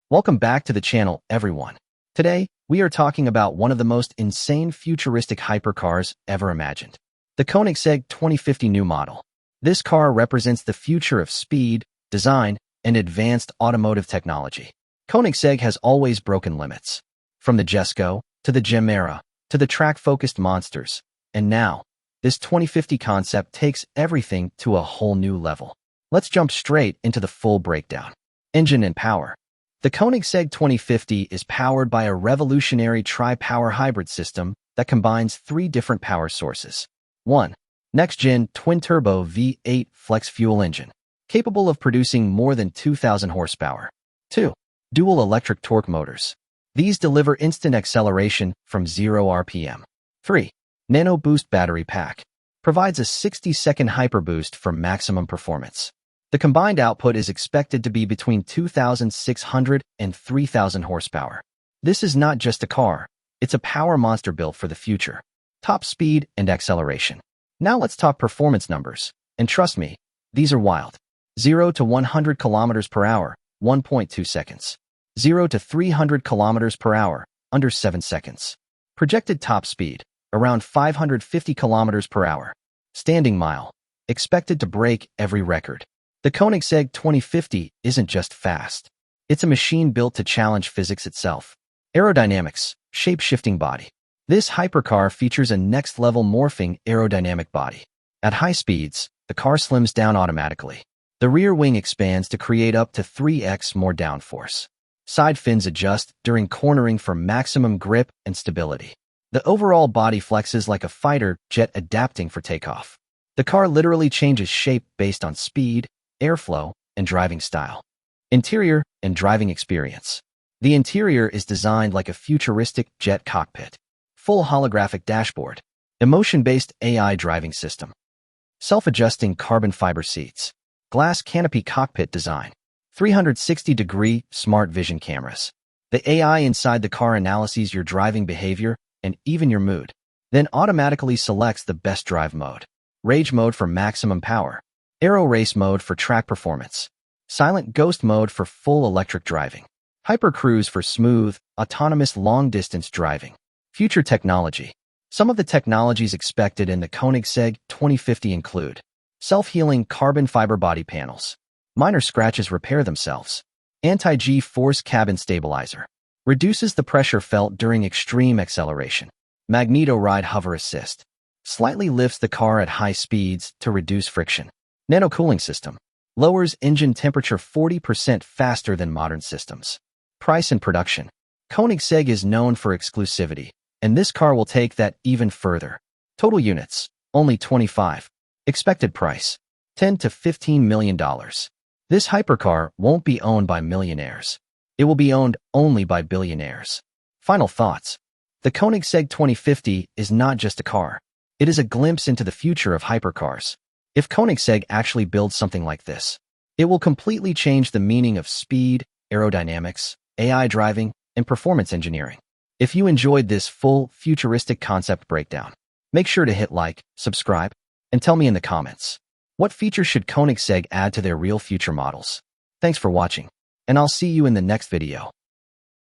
Welcome back to the channel, everyone. Today, we are talking about one of the most insane futuristic hypercars ever imagined. The Koenigsegg 2050 new model. This car represents the future of speed, design, and advanced automotive technology. Koenigsegg has always broken limits. From the Jesko, to the Gemera, to the track-focused monsters. And now, this 2050 concept takes everything to a whole new level. Let's jump straight into the full breakdown. Engine and power. The Koenigsegg 2050 is powered by a revolutionary tri-power hybrid system that combines three different power sources. 1. Next-gen twin-turbo V8 flex-fuel engine, capable of producing more than 2,000 horsepower. 2. Dual electric torque motors. These deliver instant acceleration from 0 RPM. 3. Nano Boost battery pack. Provides a 60-second hyperboost for maximum performance. The combined output is expected to be between 2,600 and 3,000 horsepower. This is not just a car, it's a power monster built for the future. Top speed and acceleration. Now let's talk performance numbers. And trust me, these are wild. 0 to 100 kilometers per hour, 1.2 seconds. 0 to 300 kilometers per hour, under 7 seconds. Projected top speed, around 550 kilometers per hour. Standing mile, expected to break every record. The Koenigsegg 2050 isn't just fast. It's a machine built to challenge physics itself. Aerodynamics, shape-shifting body. This hypercar features a next-level morphing aerodynamic body. At high speeds, the car slims down automatically. The rear wing expands to create up to 3x more downforce. Side fins adjust during cornering for maximum grip and stability. The overall body flexes like a fighter jet adapting for takeoff. The car literally changes shape based on speed, airflow, and driving style. Interior and driving experience. The interior is designed like a futuristic jet cockpit. Full holographic dashboard. Emotion-based AI driving system. Self-adjusting carbon fiber seats. Glass canopy cockpit design. 360-degree smart vision cameras. The AI inside the car analyzes your driving behavior and even your mood, then automatically selects the best drive mode. Rage mode for maximum power. Aero race mode for track performance. Silent ghost mode for full electric driving. Hyper cruise for smooth, autonomous long-distance driving. Future technology. Some of the technologies expected in the Koenigsegg 2050 include self-healing carbon fiber body panels. Minor scratches repair themselves. Anti-G-force cabin stabilizer. Reduces the pressure felt during extreme acceleration. Magneto ride hover assist. Slightly lifts the car at high speeds to reduce friction. Nano cooling system. Lowers engine temperature 40% faster than modern systems. Price and production. Koenigsegg is known for exclusivity, and this car will take that even further. Total units, only 25. Expected price, $10 to $15 million. This hypercar won't be owned by millionaires. It will be owned only by billionaires. Final thoughts. The Koenigsegg 2050 is not just a car. It is a glimpse into the future of hypercars. If Koenigsegg actually builds something like this, it will completely change the meaning of speed, aerodynamics, AI driving, and performance engineering. If you enjoyed this full, futuristic concept breakdown, make sure to hit like, subscribe, and tell me in the comments, what features should Koenigsegg add to their real future models? Thanks for watching, and I'll see you in the next video.